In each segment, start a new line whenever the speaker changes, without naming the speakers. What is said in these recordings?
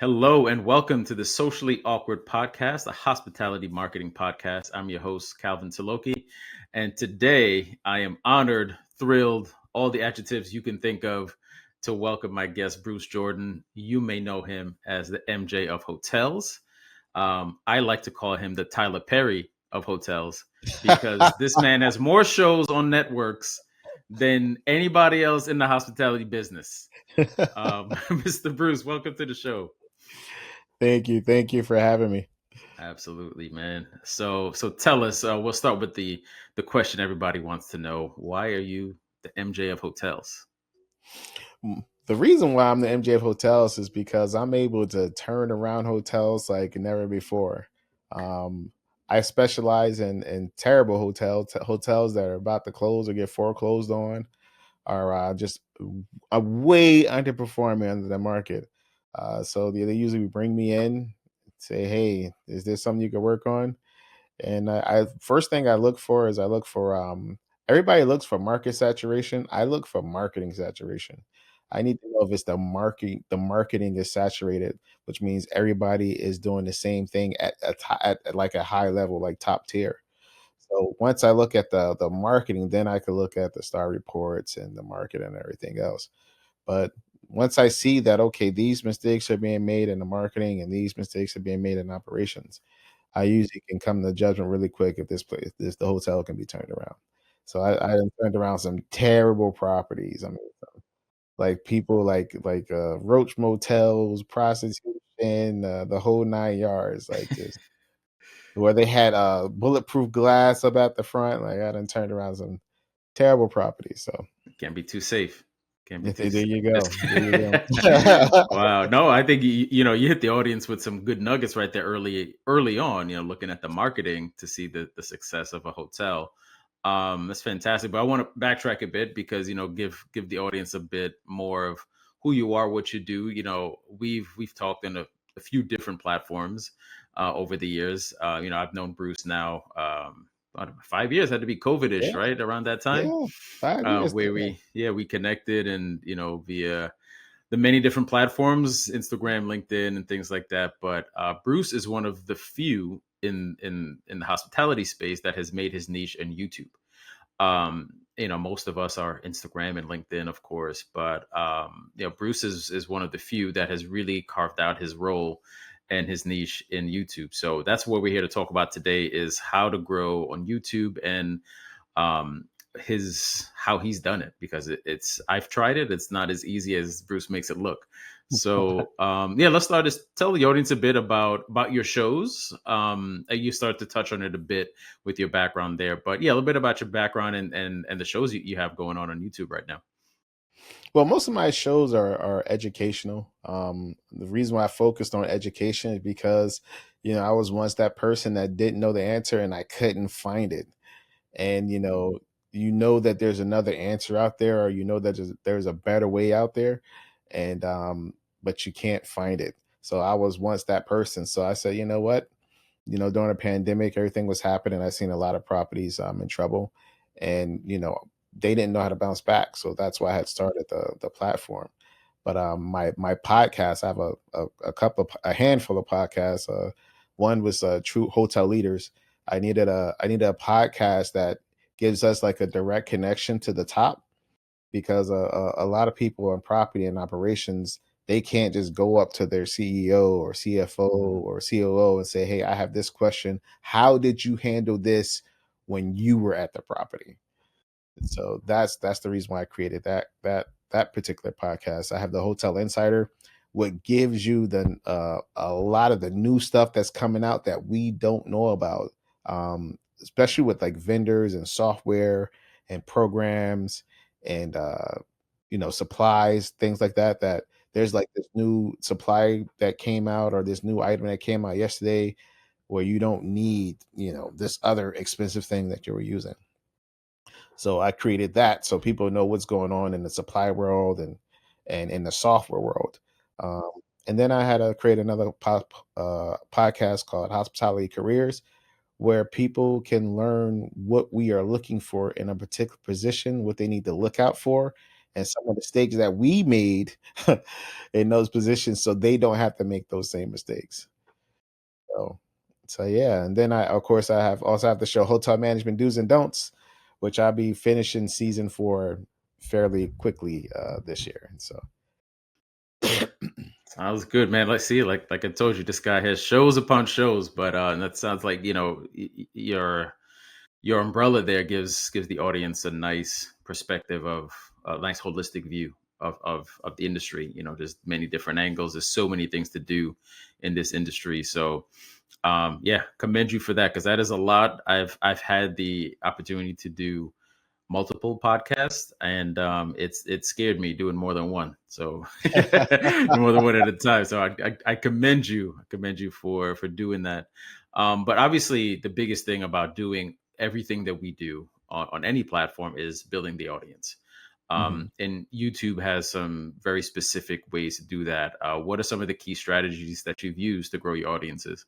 Hello and welcome to the Socially Awkward Podcast, a hospitality marketing podcast. I'm your host, Calvin Tilokee. And today I am honored, thrilled, all the adjectives you can think of to welcome my guest, Bruce Jordan. You may know him as the MJ of hotels. I like to call him the Tyler Perry of hotels because this man has more shows on networks than anybody else in the hospitality business. Mr. Bruce, welcome to the show.
Thank you. Thank you for having me.
Absolutely, man. So tell us. We'll start with the question everybody wants to know. Why are you the MJ of hotels?
The reason why I'm the MJ of hotels is because I'm able to turn around hotels like never before. I specialize in terrible hotels that are about to close or get foreclosed on, are just way underperforming under the market. So they usually bring me in, say, "Hey, is there something you can work on?" And I first thing I look for is everybody looks for market saturation. I look for marketing saturation. I need to know if it's the marketing is saturated, which means everybody is doing the same thing at like a high level, like top tier. So once I look at the marketing, then I can look at the star reports and the market and everything else. But once I see that, okay, these mistakes are being made in the marketing and these mistakes are being made in operations, I usually can come to judgment really quick if the hotel can be turned around. So I have turned around some terrible properties. I mean, like people Roach Motels, prostitution, the whole 9 yards, like just where they had bulletproof glass up at the front. Like I done turned around some terrible properties. So
Can't be too safe. Can't be too
there
safe.
you go. There you go.
Wow. No, I think you hit the audience with some good nuggets right there early on. Looking at the marketing to see the success of a hotel. That's fantastic. But I want to backtrack a bit because give the audience a bit more of who you are, what you do. We've talked in a few different platforms over the years. I've known Bruce now about 5 years. Had to be COVID-ish,
Yeah,
right around that time,
yeah. 5 years.
where we connected and via the many different platforms, Instagram, LinkedIn, and things like that. But Bruce is one of the few in the hospitality space that has made his niche in YouTube. Most of us are Instagram and LinkedIn, of course, but Bruce is one of the few that has really carved out his role and his niche in YouTube. So that's what we're here to talk about today: is how to grow on YouTube and um, his how he's done it, because it's I've tried it. It's not as easy as Bruce makes it look. So let's start. Just tell the audience a bit about your shows. You start to touch on it a bit with your background there, but a little bit about your background and the shows you have going on YouTube right now.
Well, most of my shows are educational. The reason why I focused on education is because, I was once that person that didn't know the answer and I couldn't find it. And that there's another answer out there, or that there's a better way out there, and but you can't find it. So I was once that person. So I said, you know what? During a pandemic, everything was happening. I seen a lot of properties in trouble, and they didn't know how to bounce back. So that's why I had started the platform. But my podcast, I have a handful of podcasts. One was True Hotel Leaders. I needed a podcast that gives us like a direct connection to the top, because a lot of people in property and operations, they can't just go up to their CEO or CFO or COO and say, "Hey, I have this question. How did you handle this when you were at the property?" So that's the reason why I created that particular podcast. I have the Hotel Insider, what gives you a lot of the new stuff that's coming out that we don't know about, especially with like vendors and software and programs and supplies, things like that. That there's like this new supply that came out, or this new item that came out yesterday, where you don't need this other expensive thing that you were using. So I created that so people know what's going on in the supply world and in the software world. Um, and then I had to create another podcast called Hospitality Careers, where people can learn what we are looking for in a particular position, what they need to look out for, and some of the mistakes that we made in those positions so they don't have to make those same mistakes. So, so yeah, and then I of course I have also have to show hotel management do's and don'ts, which I'll be finishing season 4 fairly quickly this year. And so
Sounds good, man. Let's see. Like I told you, this guy has shows upon shows, but and that sounds like your umbrella there gives the audience a nice perspective of a nice holistic view of the industry. There's many different angles. There's so many things to do in this industry. So yeah, commend you for that because that is a lot. I've had the opportunity to do multiple podcasts, and it scared me doing more than one. So more than one at a time. So I commend you. I commend you for doing that. But obviously, the biggest thing about doing everything that we do on any platform is building the audience.
Mhm.
And YouTube has some very specific ways to do that. What are some of the key strategies that you've used to grow your audiences?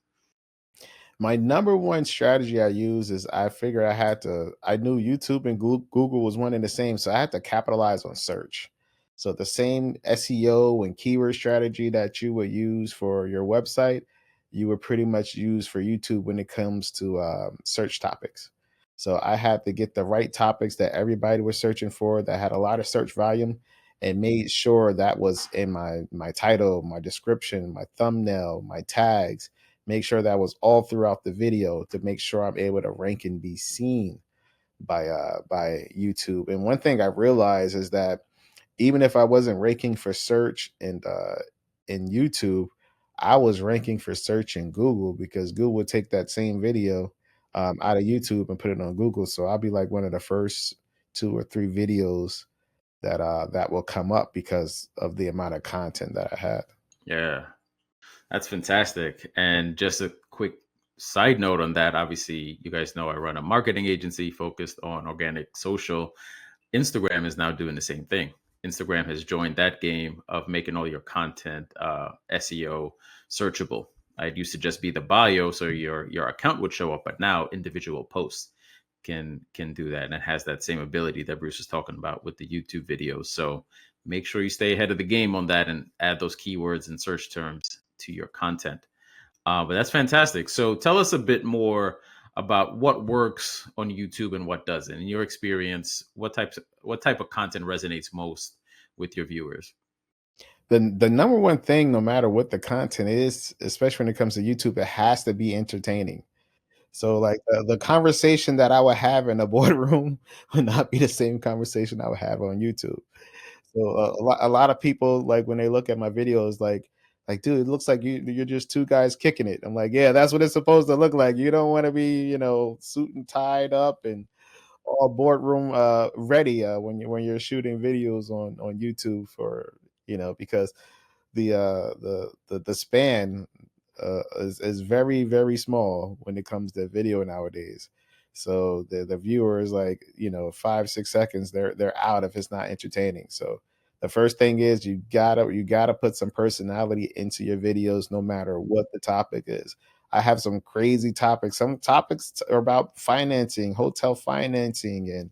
My number one strategy I use is I figured I knew YouTube and Google was one and the same. So I had to capitalize on search. So the same SEO and keyword strategy that you would use for your website, you would pretty much use for YouTube when it comes to search topics. So I had to get the right topics that everybody was searching for that had a lot of search volume and made sure that was in my title, my description, my thumbnail, my tags, make sure that was all throughout the video to make sure I'm able to rank and be seen by YouTube. And one thing I realized is that even if I wasn't ranking for search and in YouTube, I was ranking for search in Google because Google would take that same video out of YouTube and put it on Google. So I'll be like one of the first 2 or 3 videos that will come up because of the amount of content that I had.
Yeah. That's fantastic. And just a quick side note on that, obviously, you guys know I run a marketing agency focused on organic social. Instagram is now doing the same thing. Instagram has joined that game of making all your content SEO searchable. It used to just be the bio, so your account would show up, but now individual posts can do that, and it has that same ability that Bruce was talking about with the YouTube videos. So make sure you stay ahead of the game on that and add those keywords and search terms to your content. But that's fantastic. So tell us a bit more about what works on YouTube and what doesn't. In your experience, what type of content resonates most with your viewers?
The number one thing, no matter what the content is, especially when it comes to YouTube, it has to be entertaining. So, like, the conversation that I would have in a boardroom would not be the same conversation I would have on YouTube. So, a lot of people, like, when they look at my videos, like, "Dude, it looks like you're just 2 guys kicking it." I'm like, "Yeah, that's what it's supposed to look like. You don't wanna be, suit and tied up and all boardroom ready when you're shooting videos on YouTube for because the span is very very small when it comes to video nowadays. So the viewer is like 5 6 seconds they're out if it's not entertaining. So the first thing is you gotta put some personality into your videos no matter what the topic is. I have some crazy topics. Some topics are about financing, hotel financing, and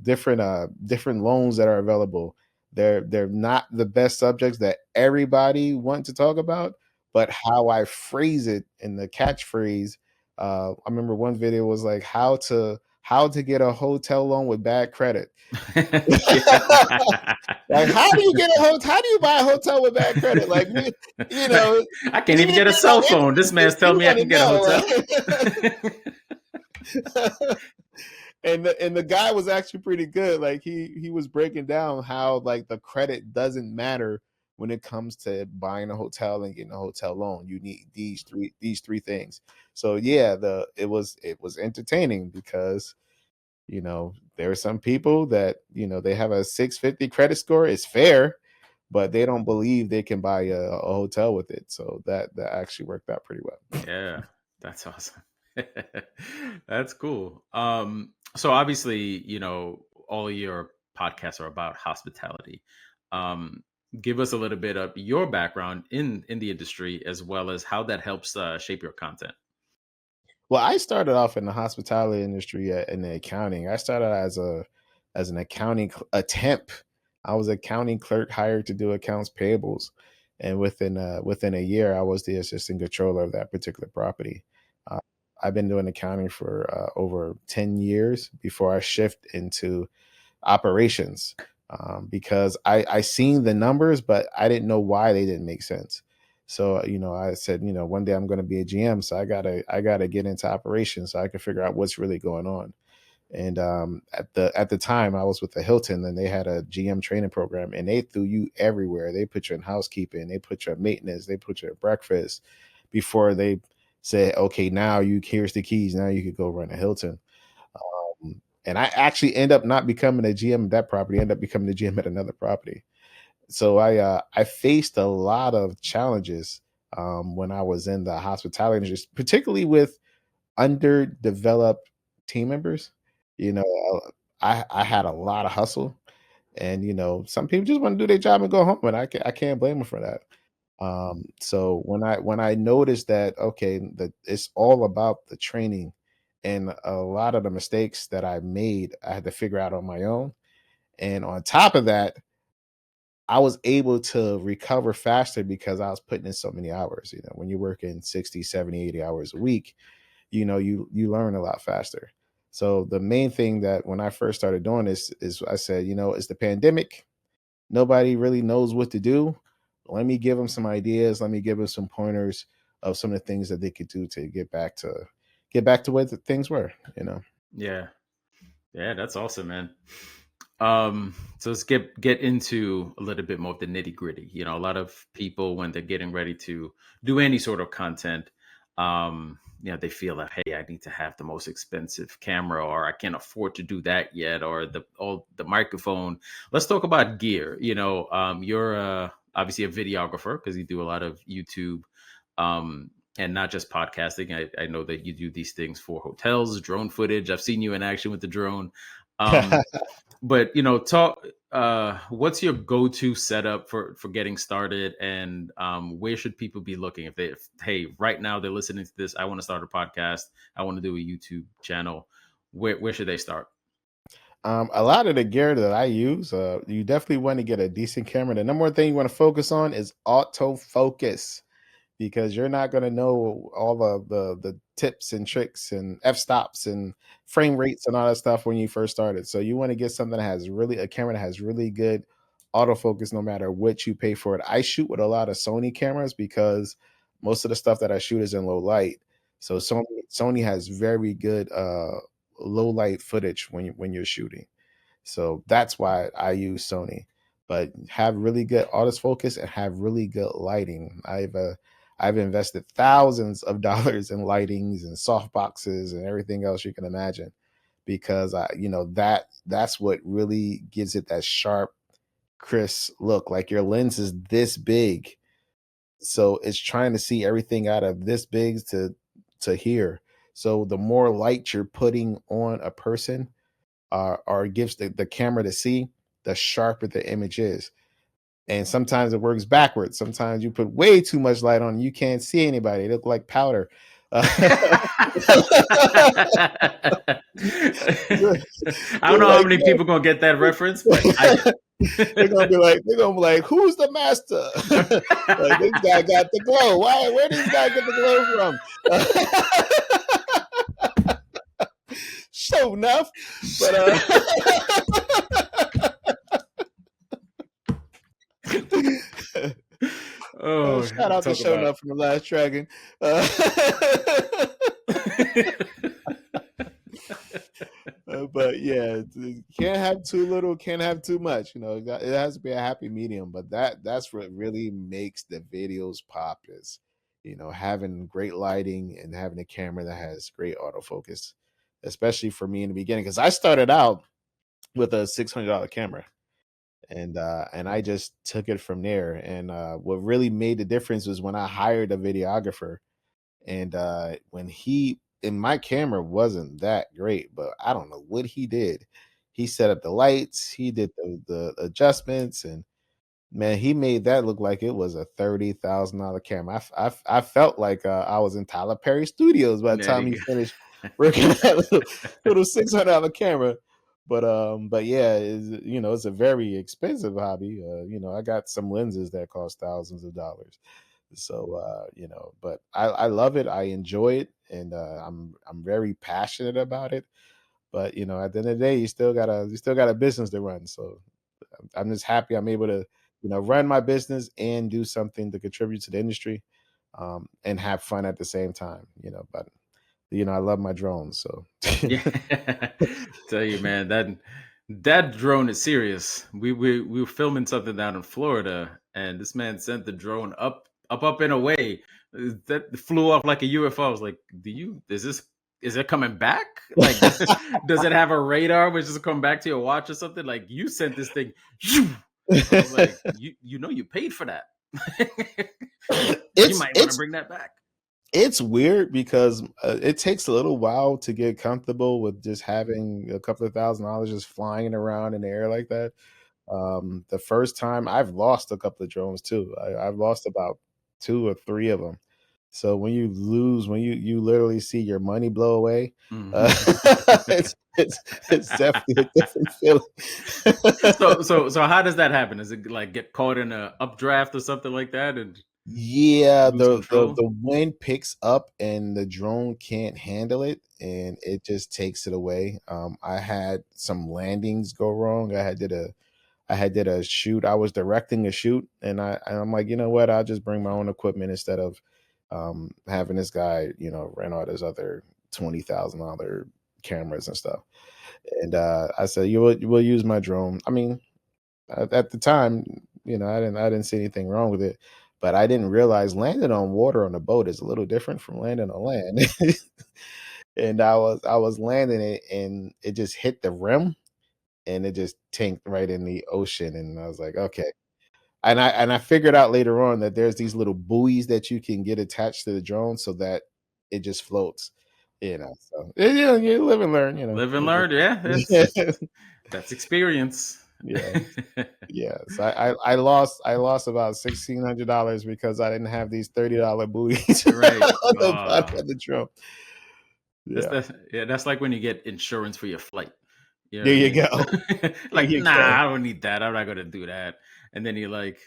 different loans that are available. They're not the best subjects that everybody want to talk about, but how I phrase it in the catchphrase. I remember one video was like how to get a hotel loan with bad credit.
Yeah.
Like, how do you get a hotel? How do you buy a hotel with bad credit? Like, you know,
I can't even
even if
get a
there's no
cell phone. This
interest,
man's
you
telling me I
want
can get a hotel.
to know. And the guy was actually pretty good. Like he was breaking down how like the credit doesn't matter when it comes to buying a hotel and getting a hotel loan. You need these three things. So yeah, it was entertaining because there are some people that they have a 650 credit score. It's fair, but they don't believe they can buy a hotel with it. So that actually worked out pretty well.
Yeah, that's awesome. That's cool. So obviously, all of your podcasts are about hospitality. Um, give us a little bit of your background in the industry as well as how that helps shape your content.
Well, I started off in the hospitality industry in the accounting. I started as a as an accounting temp. I was accounting clerk hired to do accounts payables, and within a year, I was the assistant controller of that particular property. Uh, I've been doing accounting for over 10 years before I shift into operations, because I seen the numbers, but I didn't know why they didn't make sense. So I said, one day I'm going to be a GM, so I gotta get into operations so I can figure out what's really going on. And at the time, I was with the Hilton, and they had a GM training program, and they threw you everywhere. They put you in housekeeping, they put you in maintenance, they put you in breakfast before they said, okay, now here's the keys. Now you could go run a Hilton. And I actually end up not becoming a GM at that property. I end up becoming the GM at another property. So I faced a lot of challenges when I was in the hospitality industry, particularly with underdeveloped team members. You know, I had a lot of hustle, and some people just want to do their job and go home, and I can't blame them for that. So when I noticed that, okay, that it's all about the training, and a lot of the mistakes that I made, I had to figure out on my own. And on top of that, I was able to recover faster because I was putting in so many hours. When you're working 60, 70, 80 hours a week, you learn a lot faster. So the main thing that when I first started doing this is I said, it's the pandemic. Nobody really knows what to do. Let me give them some ideas. Let me give them some pointers of some of the things that they could do to get back to where things were.
Yeah. Yeah, that's awesome, man. So let's get into a little bit more of the nitty gritty. A lot of people, when they're getting ready to do any sort of content, they feel like, hey, I need to have the most expensive camera, or I can't afford to do that yet, or the microphone. Let's talk about gear. You're obviously a videographer because you do a lot of YouTube, and not just podcasting. I know that you do these things for hotels, drone footage. I've seen you in action with the drone. But talk, what's your go-to setup for getting started, and where should people be looking if hey, right now they're listening to this, I want to start a podcast, I want to do a YouTube channel, where should they start?
A lot of the gear that I use, you definitely want to get a decent camera. The number one thing you want to focus on is autofocus, because you're not going to know all the tips and tricks and f-stops and frame rates and all that stuff when you first started. So you want to get something that has really a camera that has really good autofocus no matter what you pay for it. I shoot with a lot of Sony cameras because most of the stuff that I shoot is in low light. So Sony has very good low light footage when you're shooting. So that's why I use Sony. But have really good autofocus and have really good lighting. I've invested thousands of dollars in lightings and soft boxes and everything else you can imagine, because that's what really gives it that sharp, crisp look. Like your lens is this big, so it's trying to see everything out of this big to here. So the more light you're putting on a person, or gives the camera to see, the sharper the image is. And sometimes it works backwards. Sometimes you put way too much light on, you can't see anybody. It look like powder.
I don't
You're
know how
like,
many
"No."
people gonna get that reference, but I
They're gonna be like, who's the master? Like, this guy got the glow. Where did this guy get the glow from? Show enough. But
oh,
shout out to
talk
Show
about
Enough from the Last Dragon. But yeah, you can't have too little, can't have too much. It has to be a happy medium. But that's what really makes the videos pop is, having great lighting and having a camera that has great autofocus, especially for me in the beginning, because I started out with a $600 camera, and I just took it from there. And what really made the difference was when I hired a videographer, and when he and my camera wasn't that great, but I don't know what he did. He set up the lights, he did the adjustments, and man, he made that look like it was a $30,000 camera. I felt like I was in Tyler Perry Studios by the
there
time
you
he
go.
finished working on that little $600 camera. But yeah, it's a very expensive hobby. I got some lenses that cost thousands of dollars. So but I love it. I enjoy it, and I'm very passionate about it. But at the end of the day, you still got a business to run. So I'm just happy I'm able to run my business and do something to contribute to the industry, and have fun at the same time. But I love my drones. So
Yeah. Tell you, man, that drone is serious. We were filming something down in Florida, and this man sent the drone up in a way that flew off like a UFO. I was like, is it coming back? Like, does it have a radar which is come back to your watch or something? Like, you sent this thing. I was like, you paid for that. You
it's
might want to
it's
bring that back.
it's weird because it takes a little while to get comfortable with just having a couple of $1,000s just flying around in the air like that. The first time I've lost a couple of drones too. I've lost about two or three of them. So when you lose, when you literally see your money blow away, uh,
Mhm.
it's definitely a different feeling.
So how does that happen? Does it like get caught in a updraft or something like that and
Yeah,
lose
the
control?
the wind picks up and the drone can't handle it, and it just takes it away. I had some landings go wrong. I had did a shoot. I was directing a shoot, and I'm like, you know what? I'll just bring my own equipment instead of having this guy, rent all his other $20,000 cameras and stuff. And I said, we'll use my drone. I mean, at the time, I didn't see anything wrong with it, but I didn't realize landing on water on a boat is a little different from landing on land. And I was landing it, and it just hit the rim, and it just tanked right in the ocean. And I was like, okay. And I figured out later on that there's these little buoys that you can get attached to the drone so that it just floats. So you live and learn.
Live and learn. Yeah, that's experience.
Yeah. Yes, I lost about $1,600 because I didn't have these $30 buoys
Right.
on the bottom of the drum.
That's
Yeah,
the yeah, that's like when you get insurance for your flight. You know
there
what I
you
mean?
go. There
Like,
you
nah,
go.
I don't need that. I'm not gonna do that. And then you like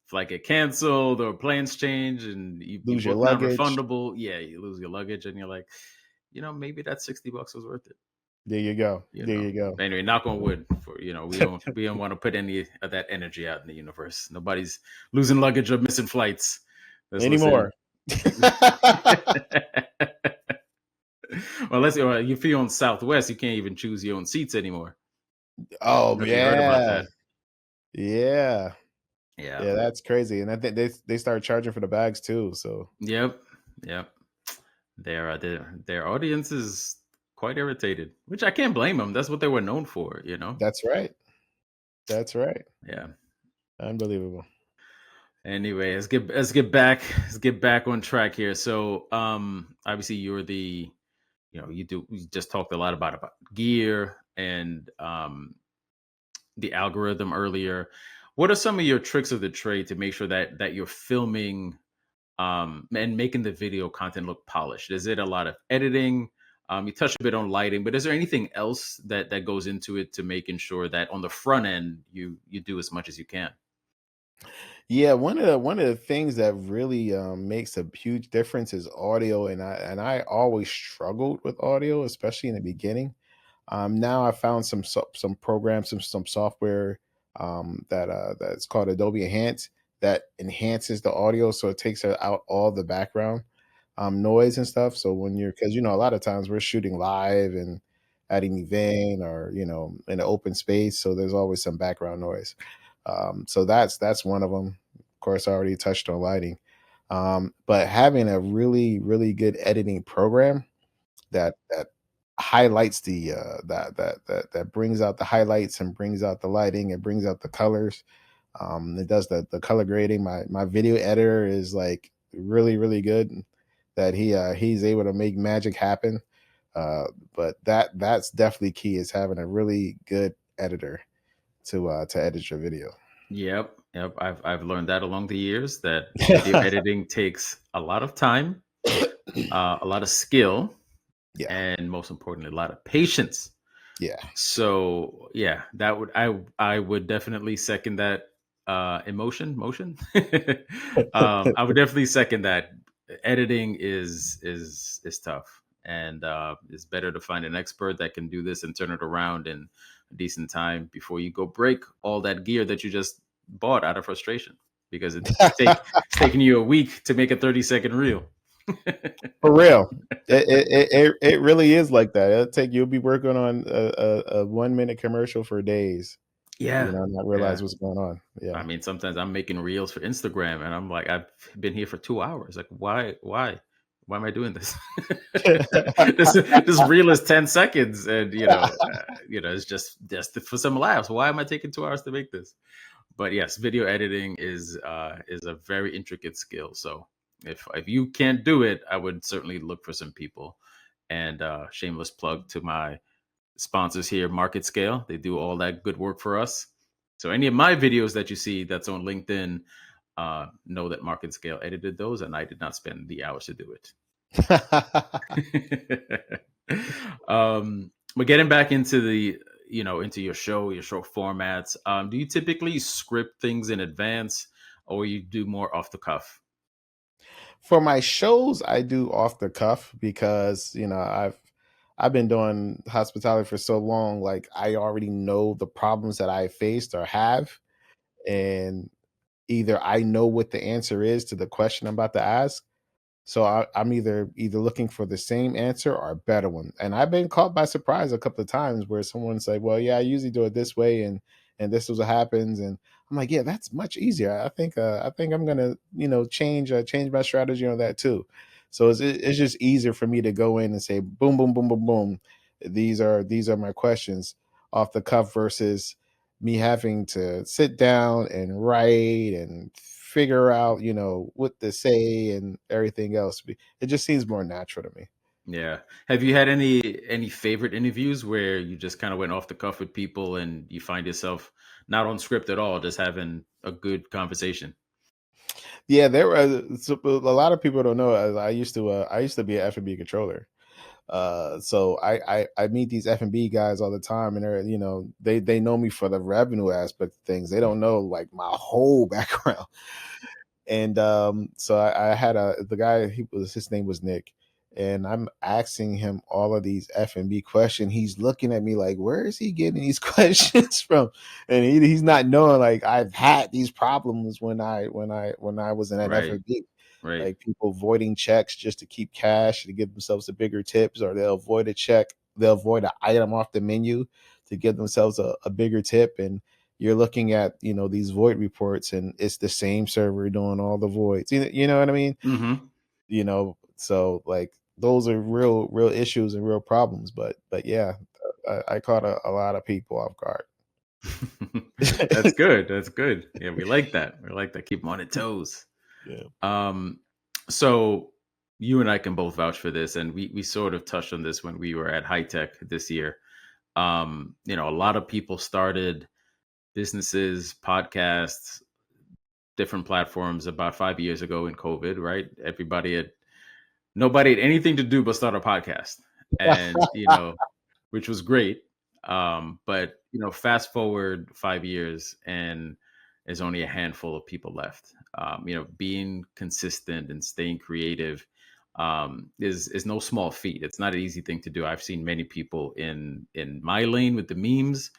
flight get canceled or plans change and you
Lose your
book
luggage.
non-refundable. Yeah, you lose your luggage and you're like, maybe that $60 was worth it.
There you go.
You
There
know.
you go.
Anyway, knock on wood for we don't want to put any of that energy out in the universe. Nobody's losing luggage or missing flights. That's listen.
Anymore.
Well, if you're on Southwest, you can't even choose your own seats anymore.
Oh,
Have you heard about
yeah.
that?
Yeah.
Yeah.
Yeah, that's crazy, and I think they start charging for the bags too, so
Yep. Yep. Their audience is quite irritated, which I can't blame them. That's what they were known for.
that's right. That's right.
Yeah.
Unbelievable.
Anyway, let's get back on track here. So, obviously, you just talked a lot about gear and the algorithm earlier. What are some of your tricks of the trade to make sure that you're filming and making the video content look polished? Is it a lot of editing? You touched a bit on lighting, but is there anything else that goes into it to making sure that on the front end you do as much as you can?
Yeah, one of the things that really makes a huge difference is audio, and I always struggled with audio, especially in the beginning. Now I found some programs, some software that's called Adobe Enhance that enhances the audio, so it takes out all the background noise and stuff. So when you're, because a lot of times we're shooting live and at an event or in an open space, so there's always some background noise. So that's one of them. Of course, I already touched on lighting, but having a really really good editing program that highlights that brings out the highlights and brings out the lighting and brings out the colors. It does the color grading. My video editor is like really really good. That he's able to make magic happen. Uh, but that's definitely key, is having a really good editor to edit your video.
Yep, yep. I've learned that along the years that video editing takes a lot of time, a lot of skill,
Yeah.
and most importantly, a lot of patience.
Yeah.
So yeah, that would I would definitely second that emotion motion. I would definitely second that. Editing is tough, and it's better to find an expert that can do this and turn it around in a decent time before you go break all that gear that you just bought out of frustration because it's taking you a week to make a 30-second reel.
For real. It really is like that. You'll be working on a 1 minute commercial for days,
Yeah,
not
yeah.
realize what's going on.
I
Yeah.
mean, sometimes I'm making reels for Instagram, and I'm like, I've been here for 2 hours. Like, why am I doing this? This reel is 10 seconds, and it's just for some laughs. Why am I taking 2 hours to make this? But yes, video editing is a very intricate skill. So if you can't do it, I would certainly look for some people. And shameless plug to my sponsors here, Market Scale. They do all that good work for us. So any of my videos that you see that's on LinkedIn, know that Market Scale edited those, and I did not spend the hours to do it. But getting back into into your show formats, do you typically script things in advance, or you do more off the cuff?
For my shows, I do off the cuff because I've been doing hospitality for so long. Like I already know the problems that I faced or have, and either I know what the answer is to the question I'm about to ask. So I'm either looking for the same answer or a better one. And I've been caught by surprise a couple of times where someone's like, "Well, yeah, I usually do it this way, and this is what happens." And I'm like, "Yeah, that's much easier. I think I'm gonna change my strategy on that too." So it's just easier for me to go in and say, "Boom, boom, boom, boom, boom. These are my questions off the cuff," versus me having to sit down and write and figure out, what to say and everything else. It just seems more natural to me.
Yeah. Have you had any favorite interviews where you just kind of went off the cuff with people and you find yourself not on script at all, just having a good conversation?
Yeah, there were a lot of people don't know. I used to be an F&B controller. So I meet these F&B guys all the time, and they know me for the revenue aspect of things. They don't know like my whole background. And so I had the guy. His name was Nick, and I'm asking him all of these F&B questions. He's looking at me like, where is he getting these questions from? And he's not knowing like I've had these problems when I was in that
Right.
F&B,
Right.
like people avoiding checks just to keep cash to give themselves a bigger tips, or they'll avoid a check, they'll avoid an item off the menu to give themselves a bigger tip. And you're looking at these void reports, and it's the same server doing all the voids. You know what I mean?
Hmm.
So like those are real issues and real problems. But yeah, I caught a lot of people off guard.
That's good. That's good. Yeah, we like that. We like that. Keep them on their toes.
Yeah.
Um, so you and I can both vouch for this, and we sort of touched on this when we were at High Tech this year. A lot of people started businesses, podcasts, different platforms about 5 years ago in COVID, right? Nobody had anything to do but start a podcast. And, which was great. But fast forward 5 years and there's only a handful of people left. Being consistent and staying creative is no small feat. It's not an easy thing to do. I've seen many people in my lane with the memes.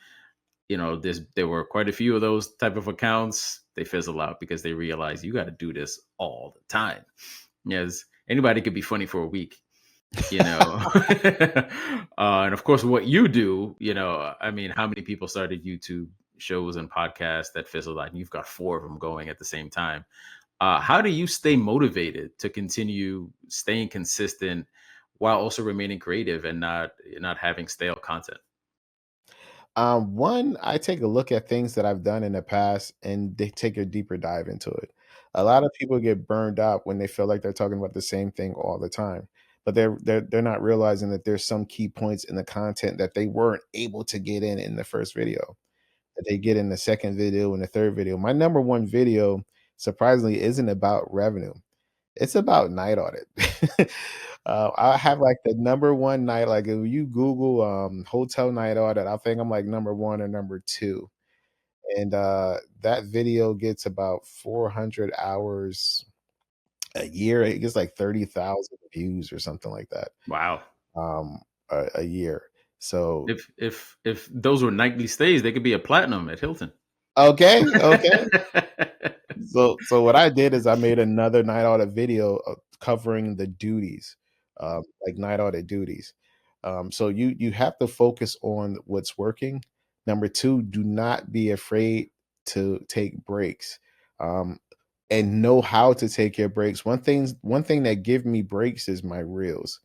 There were quite a few of those type of accounts. They fizzle out because they realize you got to do this all the time. Yes, anybody could be funny for a week, you know. And of course, what you do, I mean, how many people started YouTube shows and podcasts that fizzled out? And you've got four of them going at the same time. How do you stay motivated to continue staying consistent while also remaining creative and not having stale content?
One, I take a look at things that I've done in the past and they take a deeper dive into it. A lot of people get burned out when they feel like they're talking about the same thing all the time, but they're not realizing that there's some key points in the content that they weren't able to get in the first video, that they get in the second video and the third video. My number one video, surprisingly, isn't about revenue. It's about night audit. I have like the number one night. Like if you Google hotel night audit, I think I'm like number one or number two. And that video gets about 400 hours a year. It gets like 30,000 views or something like that
Wow.
um, a year. So
If those were nightly stays, they could be a platinum at Hilton.
okay, okay. So what I did is I made another night audit video covering the duties, like night audit duties. So you have to focus on what's working. Number two, do not be afraid to take breaks, um, and know how to take your breaks. One thing that give me breaks is my reels.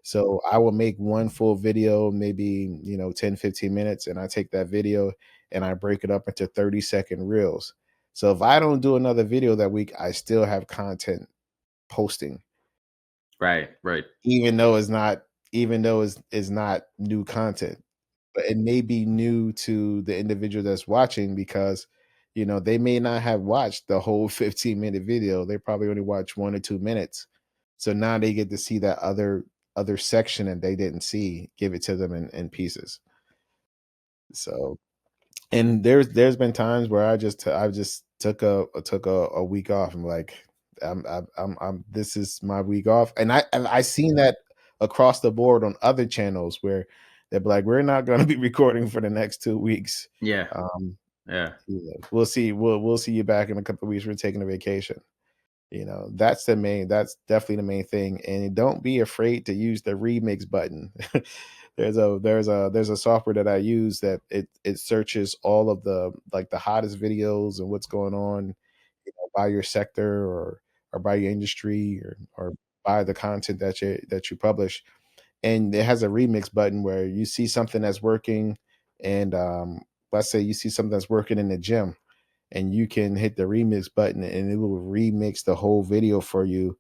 So I will make one full video, maybe 10-15 minutes, and I take that video and I break it up into 30-second reels. So if I don't do another video that week, I still have content posting,
Right, right.
even though it's not new content. But it may be new to the individual that's watching because they may not have watched the whole 15-minute video. They probably only watched 1 or 2 minutes. So now they get to see that other section that they didn't see, give it to them in pieces. So and there's been times where I just took a week off. I'm like, I'm this is my week off, and I seen that across the board on other channels where they're like, we're not going to be recording for the next 2 weeks.
Yeah,
Um,
yeah.
we'll see. We'll see you back in a couple of weeks. We're taking a vacation. That's definitely the main thing. And don't be afraid to use the remix button. There's a software that I use that it searches all of the like the hottest videos and what's going on, by your sector or by your industry or by the content that you publish. And it has a remix button where you see something that's working, and let's say you see something that's working in the gym, and you can hit the remix button and it will remix the whole video for you,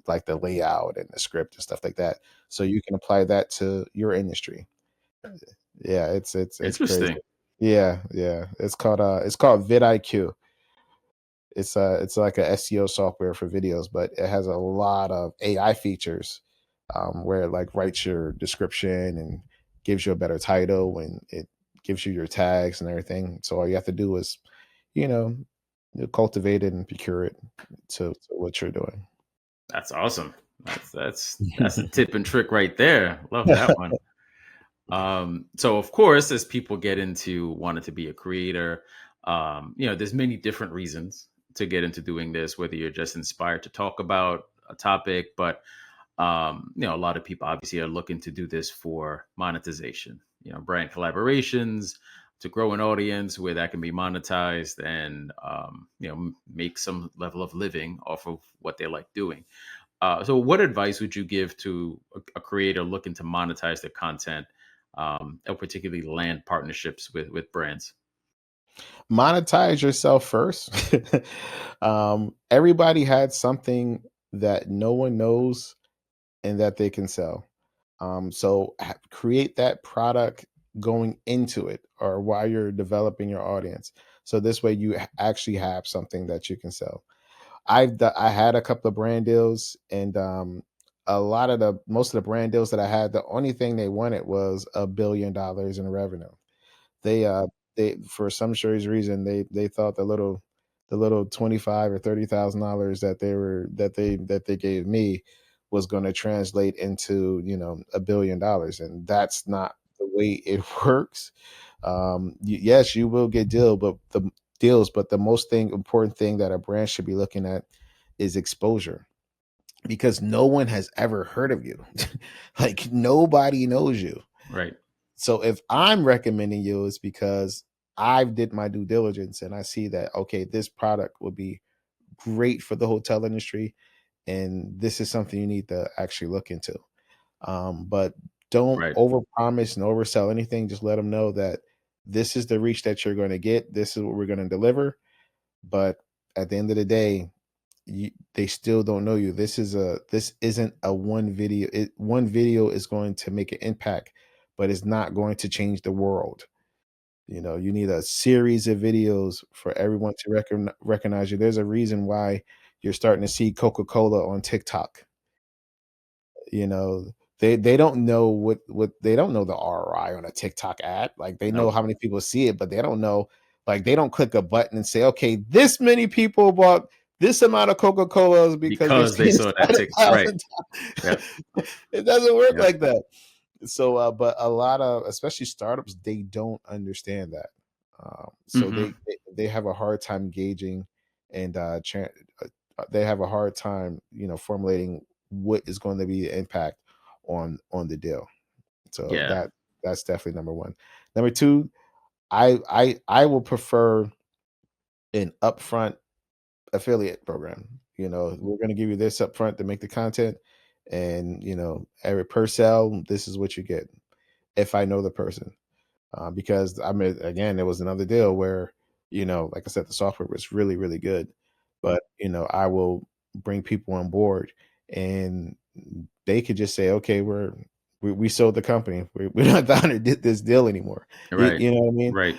like the layout and the script and stuff like that. So you can apply that to your industry. Yeah, it's crazy.
Interesting.
Yeah, yeah. It's called vidIQ. It's like a SEO software for videos, but it has a lot of AI features, where it like writes your description and gives you a better title, and it gives you your tags and everything. So all you have to do is, you know, cultivate it and procure it to what you're doing.
That's awesome. That's a tip and trick right there. Love that one. So of course, as people get into wanting to be a creator, there's many different reasons to get into doing this, whether you're just inspired to talk about a topic, but a lot of people obviously are looking to do this for monetization, brand collaborations to grow an audience where that can be monetized and, make some level of living off of what they like doing. So, what advice would you give to a creator looking to monetize their content, or particularly land partnerships with brands?
Monetize yourself first. Everybody had something that no one knows and that they can sell. So create that product going into it or while you're developing your audience. So this way you actually have something that you can sell. I had a couple of brand deals, and most of the brand deals that I had, the only thing they wanted was $1 billion in revenue. They they for some strange reason they thought the little 25 or $30,000 that they gave me was going to translate into $1 billion, and that's not the way it works. Yes, you will get deals, but the most important thing that a brand should be looking at is exposure, because no one has ever heard of you. Like nobody knows you.
Right.
So if I'm recommending you, it's because I did my due diligence and I see that, okay, this product will be great for the hotel industry, and this is something you need to actually look into. But don't
Right.
overpromise and oversell anything. Just let them know that this is the reach that you're going to get. This is what we're going to deliver. But at the end of the day, they still don't know you. This isn't a one video. One video is going to make an impact, but it's not going to change the world. You need a series of videos for everyone to recognize you. There's a reason why you're starting to see Coca-Cola on TikTok. You know, they don't know what they don't know the ROI on a TikTok ad. Like they know
Nope.
how many people see it, but they don't know, like they don't click a button and say, okay, this many people bought this amount of Coca-Colas because they've
Because they
seen it
saw that tick. Right.
100,000
Yep.
times. It doesn't work
Yep.
like that. So, but a lot of, especially startups, they don't understand that. So
Hmm.
they have a hard time gauging, and they have a hard time, formulating what is going to be the impact on the deal. So
Yeah.
that's definitely number one. Number two, I will prefer an upfront affiliate program. We're going to give you this upfront to make the content, and every per sale, this is what you get if I know the person. Because I mean, again, there was another deal where, like I said, the software was really, really good, but I will bring people on board, and they could just say, okay, we sold the company, we're not down to this deal anymore. You,
Right.
you know what I mean?
Right.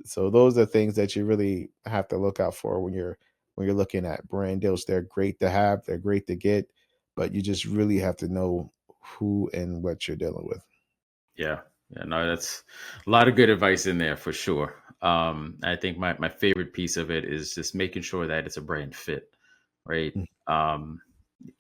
So those are things that you really have to look out for when you're looking at brand deals. They're great to have, they're great to get, but you just really have to know who and what you're dealing with.
Yeah. Yeah. No, that's a lot of good advice in there for sure. I think my favorite piece of it is just making sure that it's a brand fit, right?
Mm.
Um,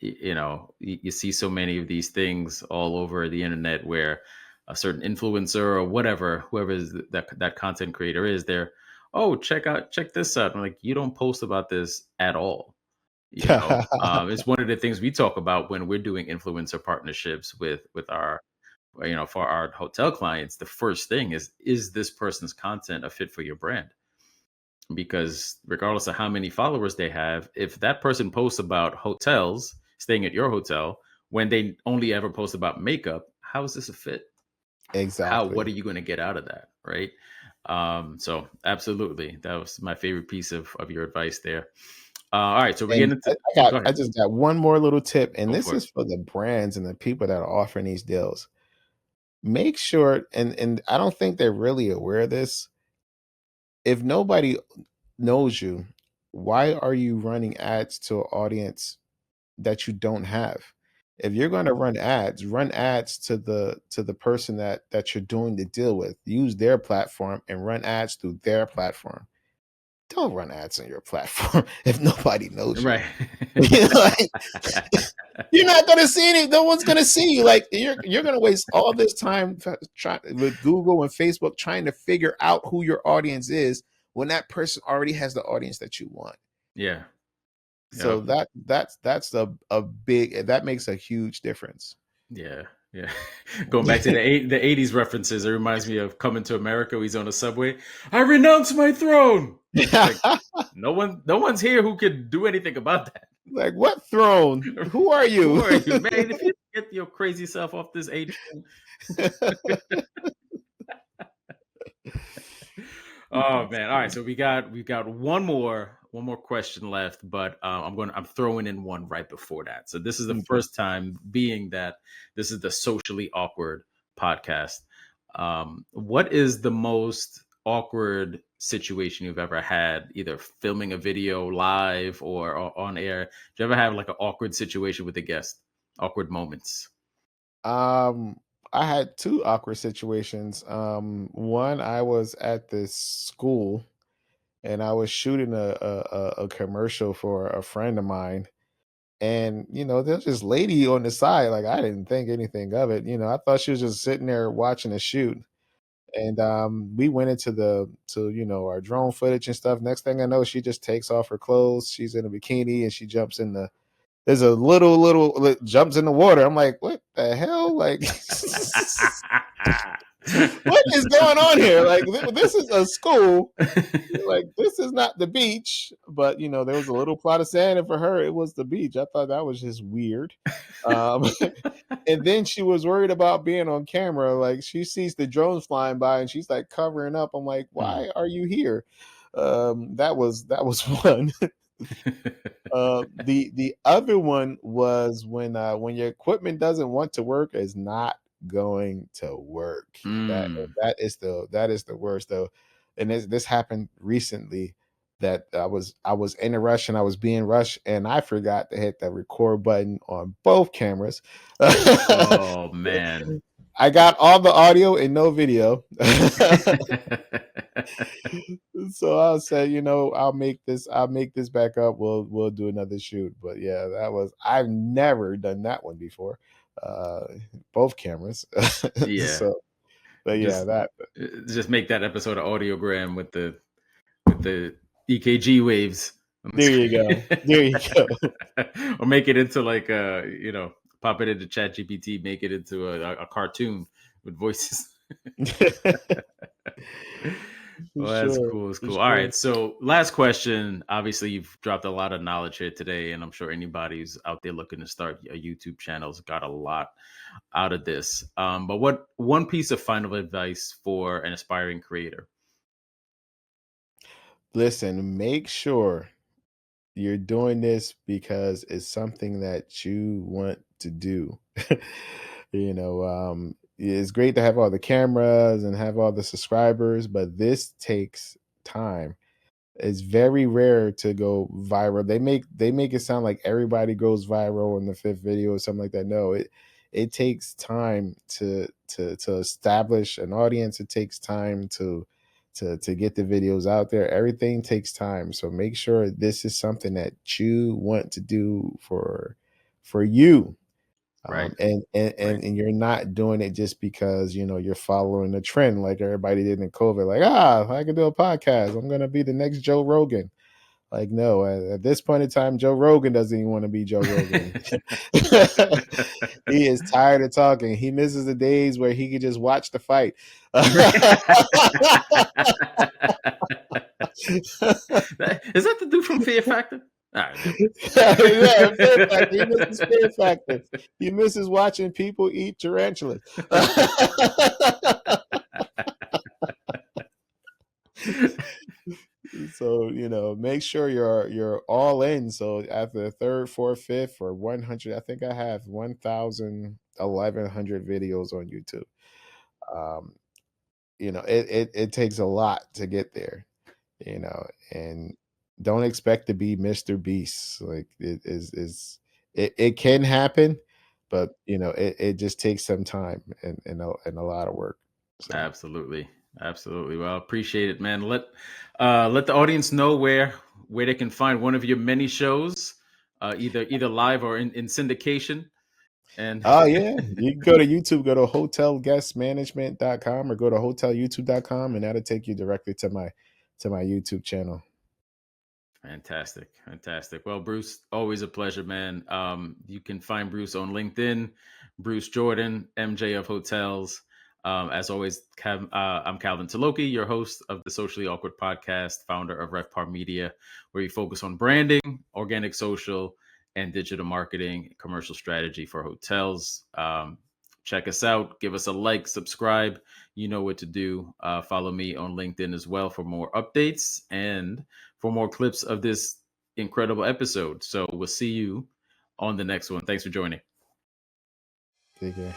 you see so many of these things all over the internet where a certain influencer or whatever, whoever is that content creator is, there. Oh, check this out. I'm like, you don't post about this at all. It's one of the things we talk about when we're doing influencer partnerships with our, for our hotel clients. The first thing is this person's content a fit for your brand? Because regardless of how many followers they have, if that person posts about hotels, staying at your hotel, when they only ever post about makeup, how is this a fit? What
Exactly.
are you going to get out of that? Right. So absolutely. That was my favorite piece of your advice there. All right. So we're
And
getting into, go
I
ahead.
just got one more little tip, and
Go
this
for it.
is for the brands and the people that are offering these deals. Make sure, and I don't think they're really aware of this. If nobody knows you, why are you running ads to an audience that you don't have? If you're going to run ads to the person that you're doing the deal with. Use their platform and run ads through their platform. Don't run ads on your platform if nobody knows you.
Right.
Like, you're not gonna see any. No one's gonna see you. Like you're gonna waste all this time trying with Google and Facebook trying to figure out who your audience is when that person already has the audience that you want.
Yeah.
So
Yep.
that's a big, that makes a huge difference.
Yeah. Yeah. Going back to the 80s references, it reminds me of Coming to America. He's on a subway. I renounce my throne. Like no one's here who could do anything about that.
Like, what throne? Who are
Who
you?
are you, man? If you get your crazy self off this A train. Oh man! All right, so we got one more question left, but I'm throwing in one right before that. So this is the
Okay.
first time being that this is the socially awkward podcast. What is the most awkward situation you've ever had, either filming a video live or on air? Do you ever have like an awkward situation with a guest? Awkward moments.
Um, I had two awkward situations. One, I was at this school and I was shooting a commercial for a friend of mine. And there's this lady on the side. Like I didn't think anything of it. I thought she was just sitting there watching the shoot. And we went into the to our drone footage and stuff. Next thing I know, she just takes off her clothes. She's in a bikini and she jumps in the there's a jumps in the water. I'm like, what the hell? Like, what is going on here? Like, this is a school. Like, this is not the beach. But there was a little plot of sand, and for her, it was the beach. I thought that was just weird. Um, and then she was worried about being on camera. Like, she sees the drones flying by, and she's like covering up. I'm like,
Hmm.
why are you here? That was one. The other one was when your equipment doesn't want to work, is not going to work. That
Mm.
that is the worst though, and this happened recently. that I was in a rush and I was being rushed, and I forgot to hit the record button on both cameras.
Oh man.
I got all the audio and no video. So I said, I'll make this back up. We'll do another shoot. But yeah, I've never done that one before. Uh both cameras.
Yeah.
So but yeah,
Just
that
just make that episode of audiogram with the EKG waves.
there you go. There you go.
Or make it into like pop it into Chat GPT, make it into a cartoon with voices.
For
Well, that's
sure.
cool. It's
For
cool. All
sure.
right. So, last question. Obviously, you've dropped a lot of knowledge here today, and I'm sure anybody who's out there looking to start a YouTube channel's got a lot out of this. But what one piece of final advice for an aspiring creator?
Listen, make sure you're doing this because it's something that you want to do. It's great to have all the cameras and have all the subscribers, but this takes time. It's very rare to go viral. They make it sound like everybody goes viral in the fifth video or something like that. No, it takes time to establish an audience. It takes time to get the videos out there. Everything takes time. So make sure this is something that you want to do for you.
Right. Right.
And you're not doing it just because you're following the trend like everybody did in COVID. Like, I can do a podcast. I'm gonna be the next Joe Rogan. Like, no, at this point in time, Joe Rogan doesn't even want to be Joe Rogan. He is tired of talking. He misses the days where he could just watch the fight.
Is that the dude from Fear Factor? All right, never
Yeah, Fear Factor. He misses Fear
mind.
Factor. He misses watching people eat tarantulas. So make sure you're all in. So after the third, fourth, fifth, or 100, I think I have 1,100 videos on YouTube. Um, it takes a lot to get there. And don't expect to be Mr. Beast. Like it can happen, but it just takes some time and a lot of work. So
Absolutely. Absolutely. Well, appreciate it, man. Let the audience know where they can find one of your many shows, either live or in syndication. And
oh yeah, you can go to YouTube, go to hotelguestmanagement.com or go to hotelyoutube.com, and that'll take you directly to my YouTube channel.
fantastic. Fantastic. Well, Bruce, always a pleasure, man. You can find Bruce on LinkedIn, Bruce Jordan, MJ of Hotels. As always, I'm Calvin Tilokee, your host of the Socially Awkward Podcast, founder of RevPar Media, where you focus on branding, organic social, and digital marketing, commercial strategy for hotels. Check us out. Give us a like, subscribe. You know what to do. Follow me on LinkedIn as well for more updates and for more clips of this incredible episode. So we'll see you on the next one. Thanks for joining.
Take care.